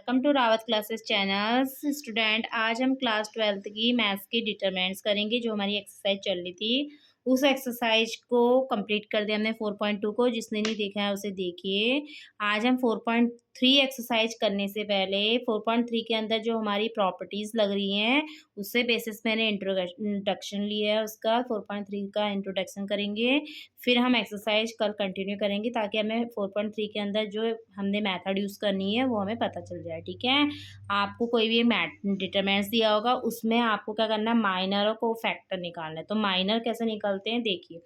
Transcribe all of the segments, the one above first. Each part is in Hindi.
Welcome to Rawat classes channels. Student, आज हम क्लास 12th की मैथ्स की डिटरमिनेंट्स करेंगे। जो हमारी एक्सरसाइज चल रही थी उस एक्सरसाइज को कंप्लीट कर दिया हमने 4.2 को। जिसने नहीं देखा है उसे देखिए। आज हम 4.3 एक्सरसाइज करने से पहले 4.3 के अंदर जो हमारी प्रॉपर्टीज़ लग रही हैं उससे बेसिस मैंने इंट्रोडक्शन लिया है उसका। 4.3 का इंट्रोडक्शन करेंगे, फिर हम एक्सरसाइज कल कंटिन्यू करेंगे ताकि हमें 4.3 के अंदर जो हमने मेथड यूज़ करनी है वो हमें पता चल जाए। ठीक है, आपको कोई भी मैथ डिटरमिनेंट्स दिया होगा उसमें आपको क्या करना है, माइनर और कोफैक्टर निकालना है। तो माइनर कैसे निकलते हैं देखिए।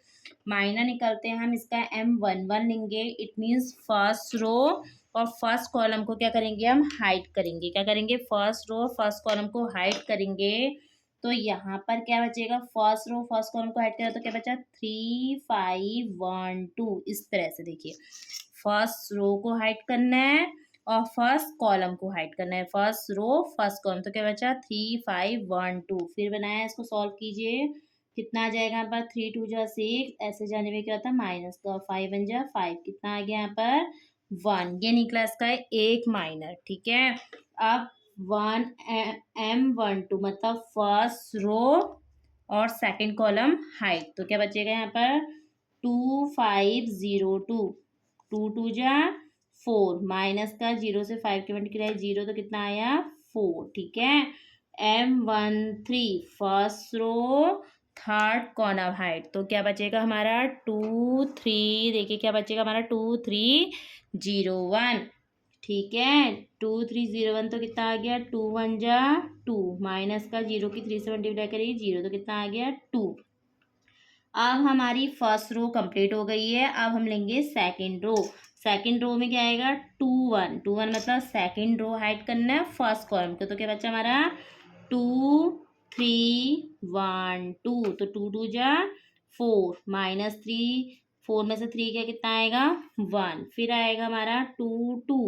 माइनर निकलते हैं हम इसका M11 लेंगे। इट मीन्स फर्स्ट रो और फर्स्ट कॉलम को क्या करेंगे, हम हाइड करेंगे। क्या करेंगे, फर्स्ट रो फर्स्ट कॉलम को हाइड करेंगे। तो यहाँ पर क्या बचेगा, फर्स्ट रो फर्स्ट कॉलम को हाइड करा तो क्या बचा, 3 5 1 2। इस तरह से देखिए, फर्स्ट रो को हाइड करना है और फर्स्ट कॉलम को हाइड करना है। फर्स्ट रो फर्स्ट कॉलम, तो क्या बचा 3 5 1 2। फिर बनाया, इसको सॉल्व कीजिए। कितना आ जाएगा यहाँ पर, 3 2 जा 6, ऐसे जाने में क्या होता है माइनस का, 5 1 जा 5। कितना आ गया यहाँ पर 1। ये निकला इसका एक माइनर। ठीक है, अब 1 M12 मतलब फर्स्ट रो और सेकंड कॉलम हाइट। तो क्या बचेगा यहाँ पर 2 5 0 2। 2 2 जा 4, माइनस का 0 से 5 के मल्टीप्लाई 0, तो कितना आया 4। ठीक है, M13 first row third corner height. तो क्या बचेगा हमारा 2 3, देखिए क्या बचेगा हमारा 2 3 0 1। ठीक है, 2 3 0 1, तो कितना आ गया 2 1 जा 2, माइनस का 0 की 3 से मल्टीप्लाई करिए 0, तो कितना आ गया 2। अब हमारी फर्स्ट रो कंप्लीट हो गई है। अब हम लेंगे सेकंड रो। सेकंड रो में क्या आएगा 2 1। 2 1 मतलब सेकंड रो हाइड करना है फर्स्ट कॉलम को। तो क्या बचा हमारा 2 3 1 2। तो 2 2 जा 4, माइनस 3, 4 में से 3 क्या कितना आएगा 1। फिर आएगा हमारा 2 2,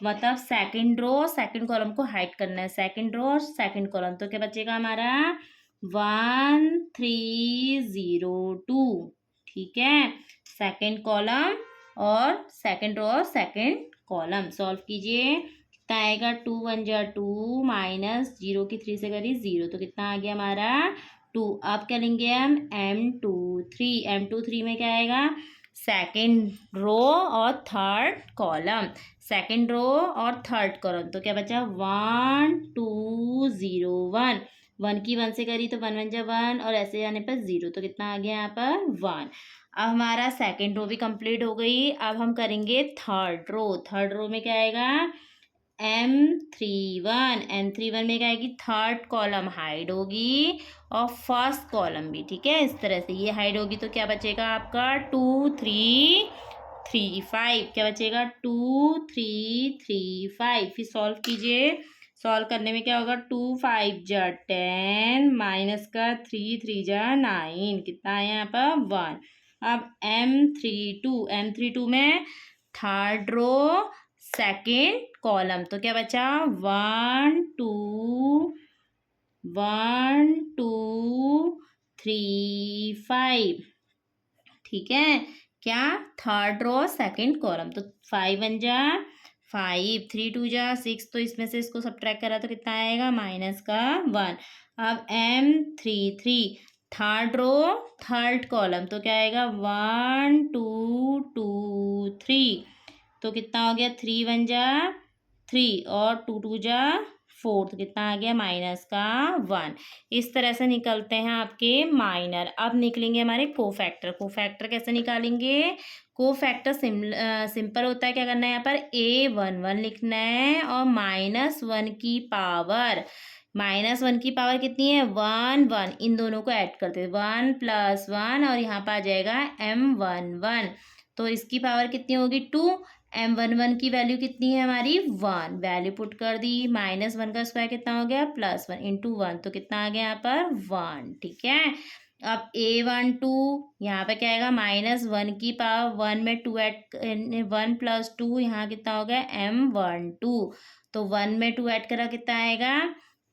मतलब सेकंड रो सेकंड कॉलम को हाइड करना है, सेकंड रो और सेकंड कॉलम। तो क्या बचेगा हमारा 1 3 0 2। ठीक है, सेकंड कॉलम और सेकंड रो और सेकंड कॉलम सॉल्व कीजिए। कितना आएगा 2 1 जा 2, माइनस 0 की 3 से करी 0, तो कितना आ गया हमारा 2। अब क्या लेंगे हम M23। M23 में क्या आएगा, सेकंड रो और थर्ड कॉलम। सेकंड रो और थर्ड कॉलम, तो क्या बचा 1 2 0 1। 1 की 1 से करी तो 1 1 जा 1, और ऐसे जाने पर 0, तो कितना आ गया यहाँ पर 1। अब हमारा सेकंड रो भी कंप्लीट हो गई। अब हम करेंगे थर्ड रो। थर्ड रो में क्या आएगा M31। M31 में क्या आएगी, थर्ड कॉलम हाइड होगी और फर्स्ट कॉलम भी। ठीक है, इस तरह से ये हाइड होगी। तो क्या बचेगा आपका 2 3 3 5। क्या बचेगा 2 3 3 5। फिर सॉल्व कीजिए। सॉल्व करने में क्या होगा 2 5 जा 10, माइनस का 3 3 जा 9, कितना आया यहाँ पर 1। अब M32 में थर्ड रो सेकेंड कॉलम। तो क्या बचा 1 2 1 2 3 5। ठीक है, क्या थर्ड रो सेकंड कॉलम। तो 5 1 जा 5, 3 2 जा 6, तो इसमें से इसको सब्ट्रैक्ट करा तो कितना आएगा माइनस का 1। अब M33 third row third column, तो क्या आएगा 1 2 2 3। तो कितना हो गया 3 1 जा 3 और 2 2 जा 4, तो कितना आ गया माइनस का 1। इस तरह से निकलते हैं आपके माइनर। अब निकलेंगे हमारे कोफैक्टर। कोफैक्टर कैसे निकालेंगे, कोफैक्टर सिंपल होता है। क्या करना है यहाँ पर A11 लिखना है और -1 की पावर, -1 की पावर कितनी है 1 1, इन दोनों को ऐड करते हैं 1 + 1, और यहाँ पर आ जाएगा M11। तो इसकी पावर कितनी होगी 2। M11 की वैल्यू कितनी है हमारी 1, वैल्यू पुट कर दी। -1 का स्क्वायर कितना हो गया +1 × 1, तो कितना आ गया यहाँ पर 1। ठीक है, अब A12 यहाँ पे क्या आएगा -1 की पावर 1 में 2 ऐड, 1 + 2, यहाँ कितना हो गया M12। तो 1 में 2 ऐड करा कितना आएगा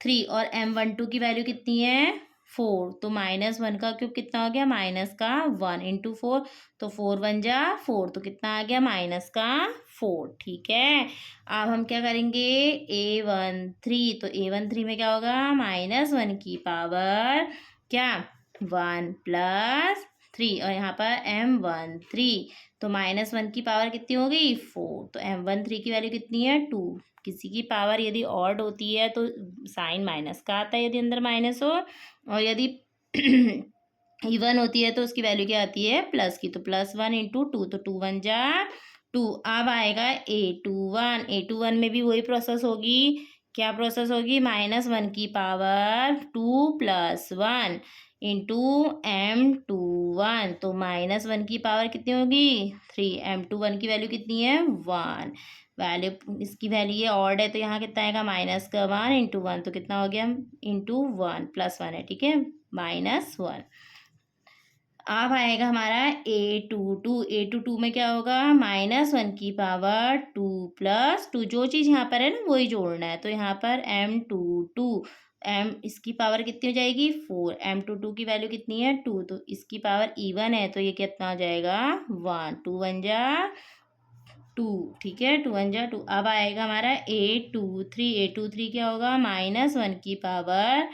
3, और M12 की वैल्यू कितनी है 4, तो -1 का क्यूब कितना हो गया, -1 इंटू 4, तो 4 1 जा 4, तो कितना आ गया, -4। ठीक है, अब हम क्या करेंगे, A13, तो A13 में क्या होगा, -1 की पावर क्या, 1 प्लस 3, और यहाँ पर M13, तो -1 की पावर कितनी हो गई, 4, तो M13 की वैल्यू कितनी है, 2। किसी की पावर यदि ऑड होती है तो साइन माइनस का आता है, यदि अंदर माइनस हो, और यदि इवन होती है तो उसकी वैल्यू क्या आती है, प्लस की, तो +1 इंटू 2, तो 2 1 जा 2। अब आएगा A21 में भी वही प्रोसेस होगी, क्या प्रोसेस होगी, -1 की पावर 2 + 1 इंटू M21, तो -1 की पावर कितनी होगी, 3, M21 की वैल्यू कितनी है, 1। वैल्यू, इसकी वैल्यू ये ऑड है तो यहाँ कितना आएगा, -1 इंटू 1, तो कितना हो गया, इंटू 1 +1 है, ठीक है, -1। अब आएगा हमारा A22 में क्या होगा, -1 की पावर 2 + 2, जो चीज़ यहाँ पर है ना वही जोड़ना है, तो यहाँ पर M22, इसकी पावर कितनी हो जाएगी, 4, M22 की वैल्यू कितनी है, 2, तो इसकी पावर इवन है तो ये कितना हो जाएगा, 1, 2 1 जा 2, ठीक है, 2 1 जा 2। अब आएगा हमारा A23 क्या होगा, -1 की पावर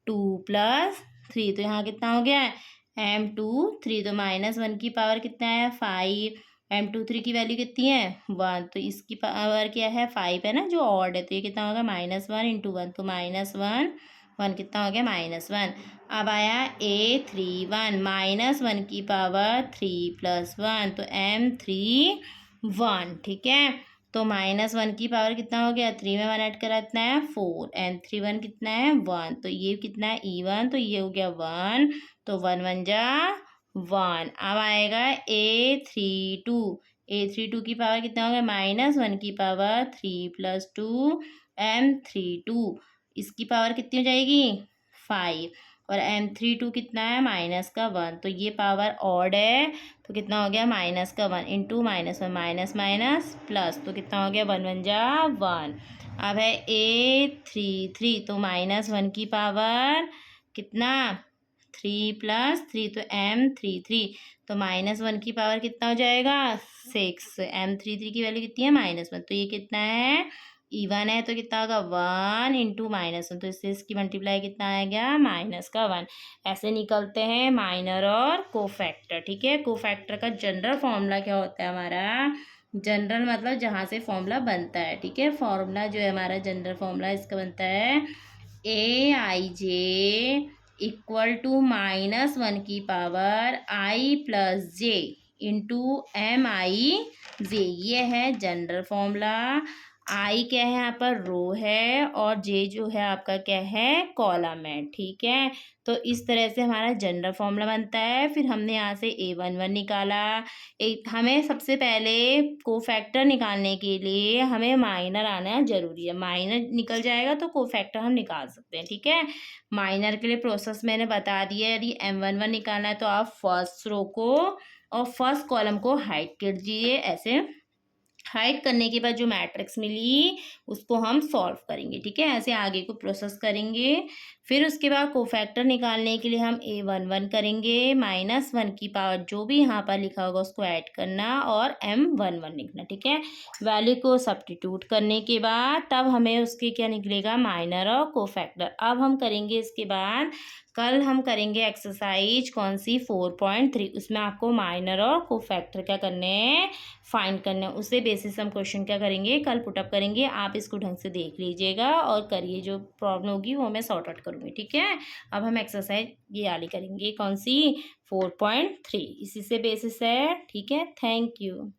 2 + 3, तो यहाँ कितना हो गया, M23, तो -1 की पावर कितना है, 5, M23 की वैल्यू कितनी है, 1, तो इसकी पावर क्या है, 5 है ना, जो ऑड है, तो ये कितना होगा, -1 इंटू 1, तो -1 1 कितना हो गया, -1। अब आया A31, -1 की पावर 3 + 1, तो M31, ठीक है, तो -1 की पावर कितना हो गया, 3 में 1 ऐड करा कितना है, 4, M31 कितना है, 1, तो ये कितना है, E1, तो ये हो गया 1, तो 1 1 जा 1। अब आएगा A32 की पावर कितना हो गया, -1 की पावर 3 + 2 M32, इसकी पावर कितनी हो जाएगी, 5, और M32 कितना है, -1, तो ये पावर ऑड है, तो कितना हो गया, -1 इंटू -1, माइनस माइनस प्लस, तो कितना हो गया, 1 1 जा 1। अब है A33, तो -1 की पावर कितना, 3 + 3, तो M33, तो -1 की पावर कितना हो जाएगा, 6, M33 की वैल्यू कितनी है, -1, तो ये कितना है, इवन है, तो कितना होगा, 1 इंटू -1, तो इससे इसकी मल्टीप्लाई कितना आ गया, -1। ऐसे निकलते हैं माइनर और कोफैक्टर, ठीक है। कोफैक्टर का जनरल फॉर्मूला क्या होता है हमारा, जनरल मतलब जहाँ से फॉर्मूला बनता है, ठीक है। फॉर्मूला जो है हमारा जनरल फॉर्मूला इसका बनता है AIJ = -1 की power I + J into MIJ, ये है जनरल फॉर्मूला। आई क्या है यहाँ पर, रो है, और जे जो है आपका क्या है, कॉलम है, ठीक है। तो इस तरह से हमारा जनरल फॉर्मूला बनता है। फिर हमने यहाँ से A11 निकाला। हमें सबसे पहले कोफैक्टर निकालने के लिए हमें माइनर आना जरूरी है, माइनर निकल जाएगा तो कोफैक्टर हम निकाल सकते हैं, ठीक है। माइनर के लिए प्रोसेस मैंने बता दिया है। यदि M11 निकालना है तो आप फर्स्ट रो को और फर्स्ट कॉलम को हाइड कर दीजिए, ऐसे हाइड करने के बाद जो मैट्रिक्स मिली उसको हम सॉल्व करेंगे, ठीक है। ऐसे आगे को प्रोसेस करेंगे। फिर उसके बाद कोफैक्टर निकालने के लिए हम A11 करेंगे, -1 की पावर जो भी यहाँ पर लिखा होगा उसको ऐड करना और M11 लिखना, ठीक है। वैल्यू को सब्स्टिट्यूट करने के बाद तब हमें उसके क्या निकलेगा, माइनर और कोफैक्टर। अब हम करेंगे इसके बाद, कल हम करेंगे एक्सरसाइज कौन सी, 4.3, उसमें आपको माइनर और कोफैक्टर क्या करने हैं, फाइंड करने हैं। उसे बेसिस हम क्वेश्चन क्या करेंगे, कल पुटअप करेंगे। आप इसको ढंग से देख लीजिएगा और करिए, जो प्रॉब्लम होगी वो मैं सॉर्ट आउट करूँगी, ठीक है। अब हम एक्सरसाइज ये वाली करेंगे, कौन सी, 4.3, इसी से बेसिस है, ठीक है। Thank you.